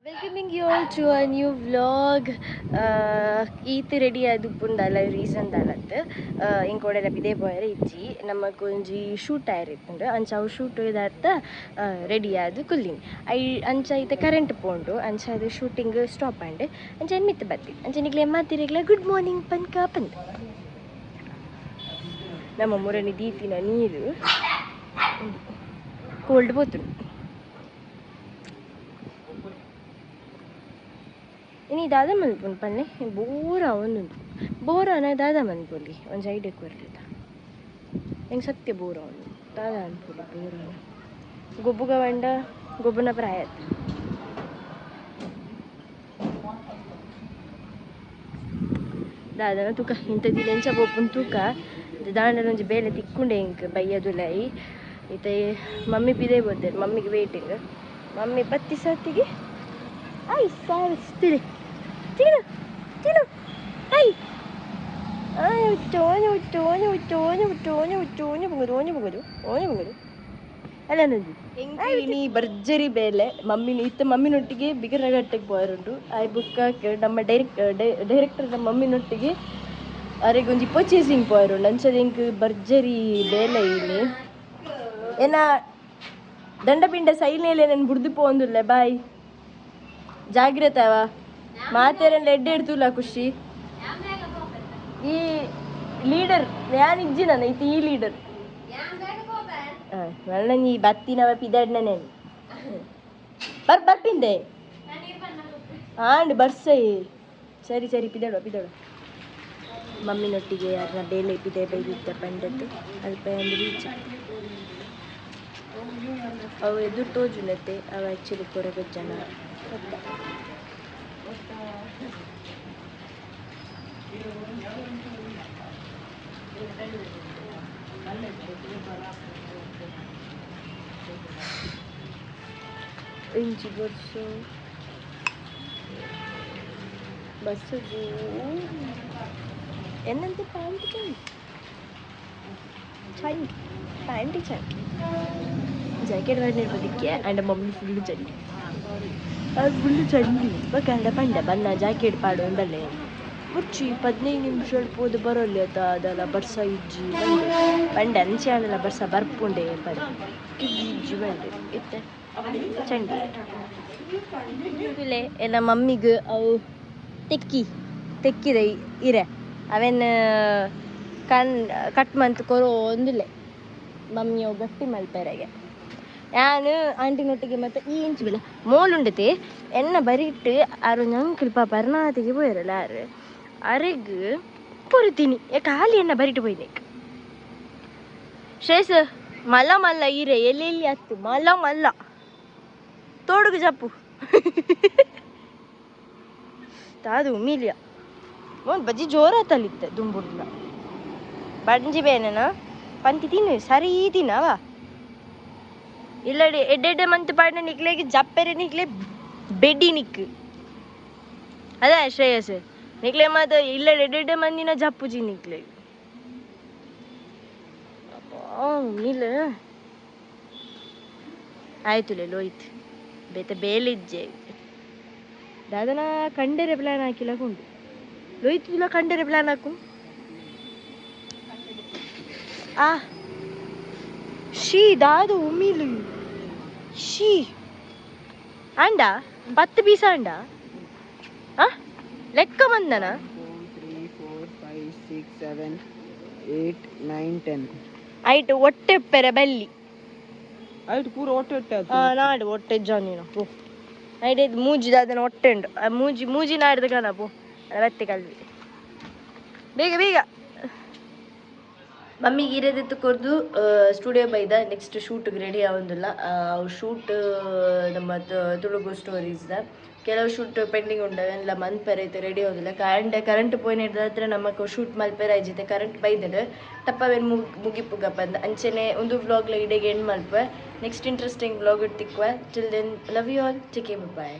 Welcoming you all to a new vlog. Eat ready adu pundala reason dalattu. Inkodela bide poyare ichi namak onji shoot ayirundu. Ancha shoot idatta ready adu kulling. Ancha ite current pondu. Ancha adu shooting stop ande. Ancha mit batti. Ancha nikle matirigla good morning panka pand. Nama murani deetina neeru cold potundu. ini दादा मल्पुन पन्ने बोरा ಒಂದುಂಟು ಬೋರಾನ दादा ಮನ್ಪೊಲಿ ಒಂದು ಸೈಡಿಗೆ ಕೊರ್ಲಿದ ಹೆಂಗೆ ಸತ್ಯ ಬೋರ ಒಂದು दादा ಅನ್ಪೊಲಿ ಬೋರಾನ ಗೊಬ್ಬುಗ ಬಂಡ ಗೊಬ್ಬನ ಪ್ರಾಯ दादाನ ತೂಕ ಇಂಥದ್ದು ಎಂಚ ಬೋಪುನ್ ತೂಕ ದಾಂಡನ ಒಂಜಿ ಬೇಲೆ ತಿಕ್ಕೊಂಡೆ ಹಿಂಗೆ ಬೈಯದುಲೈ ಈತ ಮಮ್ಮಿ ಬಿದೆ ಬೋದ್ದೆ ಮಮ್ಮಿಗೆ ವೇಟಿಂಗ್ ಮಮ್ಮಿ ಪತ್ತಿ ಸತ್ತಿಗೆ ai stile tira tira ai ai bungu ಅಲ್ಲ ನಂದು ಎಂಕಿ ಭರ್ಜರಿ ಬೇಲೆ ಮಮ್ಮಿನೊಟ್ಟಿಗೆ ಬಿಗರಗಟ್ಟೆಗೆ போயிருಂಡು ಆಯ್ ಬುಕ್ಕ ನಮ್ಮ ಡೈರೆಕ್ಟರ್ ನಮ್ಮ ಮಮ್ಮಿನೊಟ್ಟಿಗೆ ಅರೆಗೊಂಜಿ ಪರ್ಚೇಸಿಂಗ್ போயிருಂಡು ಅಂಚದ ಎಂಕ್ ಭರ್ಜರಿ ಬೇಲೆ ಇಲ್ಲಿ ಏನ ದಂಡಪಿಂಡ ಸೈಲೇಲೆ ನಾನು ಬುಡ್ದು ಪೋಂದುಲ್ಲೆ ಬಾಯ್ ಜಾಗ್ರತೆ ಅವ ಮಾತೇರೆಲ್ಲ ಎಡ್ಡೆ ಇಡ್ತುಲ್ಲ ಖುಷಿ ಈ ಲೀಡರ್ ನಾನು ಇಜ್ಜಿ ನಾನು ಐತಿ ಈ ಲೀಡರ್ ನನ್ನ ಈ ಬತ್ತಿನವ ಪಿದಡ್ನೇ ಬರ್ಪಿಂದೆ ಆಂಡ್ ಬರ್ಸೈ ಸರಿ ಸರಿ ಪಿದಡುವ ಮಮ್ಮಿನೊಟ್ಟಿಗೆ ಯಾರನ್ನ ಬೇಲೆ ಪಿದೆ ಬೈದಿದ್ದ ಪಂಡದ್ದು ಅಲ್ಪ ಒಂದು ರೀಚ್ ಅವು ಎದುರು ತೋಜುನತ್ತೆ ಅವ ಆ್ಯಕ್ಚುಲಿ ಕೊರಗ ಜನ ಇಂಚಿ ಬಸ್ಸು ಎನ್ನಂತೆ ಪ್ಯಾಂಟ್ ಚಂಡಿ ಜಾಕೆಟ್ ಮಾಡಿರ್ಬೋದಕ್ಕೆ ಆ್ಯಂಡ್ ಮಮ್ಮಿ ಫುಲ್ಲು ಚಂಡಿ ಅದು ಫುಲ್ಲು ಚಂಡಿ ಬೇಕಂಡ ಪಂಡ ಬನ್ನ ಜಾಕೆಟ್ ಪಾಡು ಒಂದಲ್ಲೇ ಮುಚ್ಚಿ 15 ನಿಮಿಷ ಪೋದು ಬರೋಲ್ಲ ಅದಲ್ಲ ಬರ್ಸ ಇಜ್ಜಿ ಬಂಡೆ ಅಂಚೆ ಆಡಲ್ಲ ಬರ್ಸ ಬರ್ಪುಂಡೆ ಬರೀ ಇಜ್ಜಿ ಬಂಡೆ ಇತ್ತೆ ಚಂಡಿ ಇಲ್ಲೇ ಎಲ್ಲ ಮಮ್ಮಿಗೆ ಅವು ತೆಕ್ಕಿದೆ ಇರೆ ಅವೇನು ಕಟ್ ಮಂತ್ ಕೊರೋ ಒಂದಿಲ್ಲೆ ಮಮ್ಮಿ ಅವು ಗಟ್ಟಿ ಮಲ್ಪೆರೆಗೆ ನಾನು ಆಂಟಿನೊಟ್ಟಿಗೆ ಮತ್ತೆ ಈ ಇಂಚು ಬಿಲ್ಲ ಮೋಲುಂಡತೆ ಎನ್ನ ಬರಿಟ್ಟು ಆರು ಅಂಕಲ್ ಪಾಪ ಅರ್ನಾತಿಗೆ போயிடல ಯಾರು ಅರೆಗು பொறுத்தினி காலி என்ன ಬರಿಟ್ಟು போயினேக்கு ಶ್ರೇಯಸ್ ಮಲ್ಲ ಈರೆ ಎಲ್ಲಿ ಹತ್ತು ಮಲ್ಲ ತೋಡುಗು ಜಪ್ಪು ತಾದು ಮೀಲಿಯ ಬಜ್ಜಿ ಜೋರಾತಲ್ಲಿತ್ತೆ ದುಂಬುರ್ಲ ಬಂಜಿ ಬೇನೆನ ಪಂತಿ ತಿನ್ನು ಸರಿ ತಿನ್ನವಾ ಇಲ್ಲಡಿ ಎಡ್ಡೆ ಮಂತ್ ಪಾಡಿನ ನಿಕ್ಲೆಗೆ ಜಪ್ಪೆರೆ ನಿಕ್ಲೆ ಬೆಡ್ಡಿ ನಿಕ್ಕು ಅದೇ ಶ್ರೇಯಸ್ ನಿಕ್ಲೆ ಮಾತು ಇಲ್ಲ ಎಡ್ಡೆ ಮಂದಿನ ಜಪ್ಪುಜಿ ನಿಕ್ಲೆ ಇಲ್ಲ ಆಯ್ತುಲೆ ಲೋಯ್ತು ಬೇಲಿಜ್ಜೆ ದಾದನ ಕಂಡರೆ ಪ್ಲಾನ್ ಹಾಕಿಲ್ಲ ಕೊಂಡು ಲೋಯ್ತು ಇಲ್ಲ ಕಂಡರೆ ಪ್ಲಾನ್ ಹಾಕು ಶೀ ದಾದು ಉಮಿಲು ಶೀ ಅಂಡ 10 ಪೀಸ ಅಂಡ ಲೆಕ್ಕ ಬಂದನ 2 3 4 5 6 7 8 9 10 ಆಯ್ತು ಹೊಟ್ಟೆ ಪೆರೆ ಬಲ್ಲಿ ಆಯ್ತು ಪೂರ ಹೊಟ್ಟೆ ನಾಡು ಹೊಟ್ಟೆ ಜಾನೀನು ಪೋ ಐಡೆ ಮೂಜಿದ ಅದನ್ನ ಹೊಟ್ಟೆ ಉಂಟು ಮೂಜಿ ನಾಡ್ದು ಕಾಣ ಪೋ ರತ್ತೆ ಕಲ್ವಿ ಬೇಗ ಮಮ್ಮಿಗೆ ಇರೋದತ್ತು ಕೊರ್ದು ಸ್ಟುಡಿಯೋ ಬೈದ ನೆಕ್ಸ್ಟ್ ಶೂಟ್ಗೆ ರೆಡಿ ಆಗೋದಿಲ್ಲ ಅವ್ರು ಶೂಟ್ ನಮ್ಮ ತುಳುಗು ಸ್ಟೋರೀಸ್ದ ಕೆಲವು ಶೂಟ್ ಪೆಂಡಿಂಗ್ ಉಂಡವೆ ಎಲ್ಲ ಮನ್ಪೆರೈತೆ ರೆಡಿ ಆಗೋದಿಲ್ಲ ಕರೆಂಟ್ ಪೋಯ್ನ ಹಿಡ್ದತ್ರ ನಮಗೆ ಶೂಟ್ ಮಲ್ಪೆರ ಆಯ್ಜಿತೆ ಕರೆಂಟ್ ಬೈದಿಡು ಟಪ್ಪವೇನು ಮುಗಿಪುಗ ಬಂದ ಅಂಚೆನೆ ಒಂದು ವ್ಲಾಗ್ಲ ಇಡೆಗೆ ಎಂಡ್ ಮಲ್ಪೆ ನೆಕ್ಸ್ಟ್ ಇಂಟ್ರೆಸ್ಟಿಂಗ್ ವ್ಲಾಗ್ ಇಡ್ತಿಕ್ವ till then love you all take care bye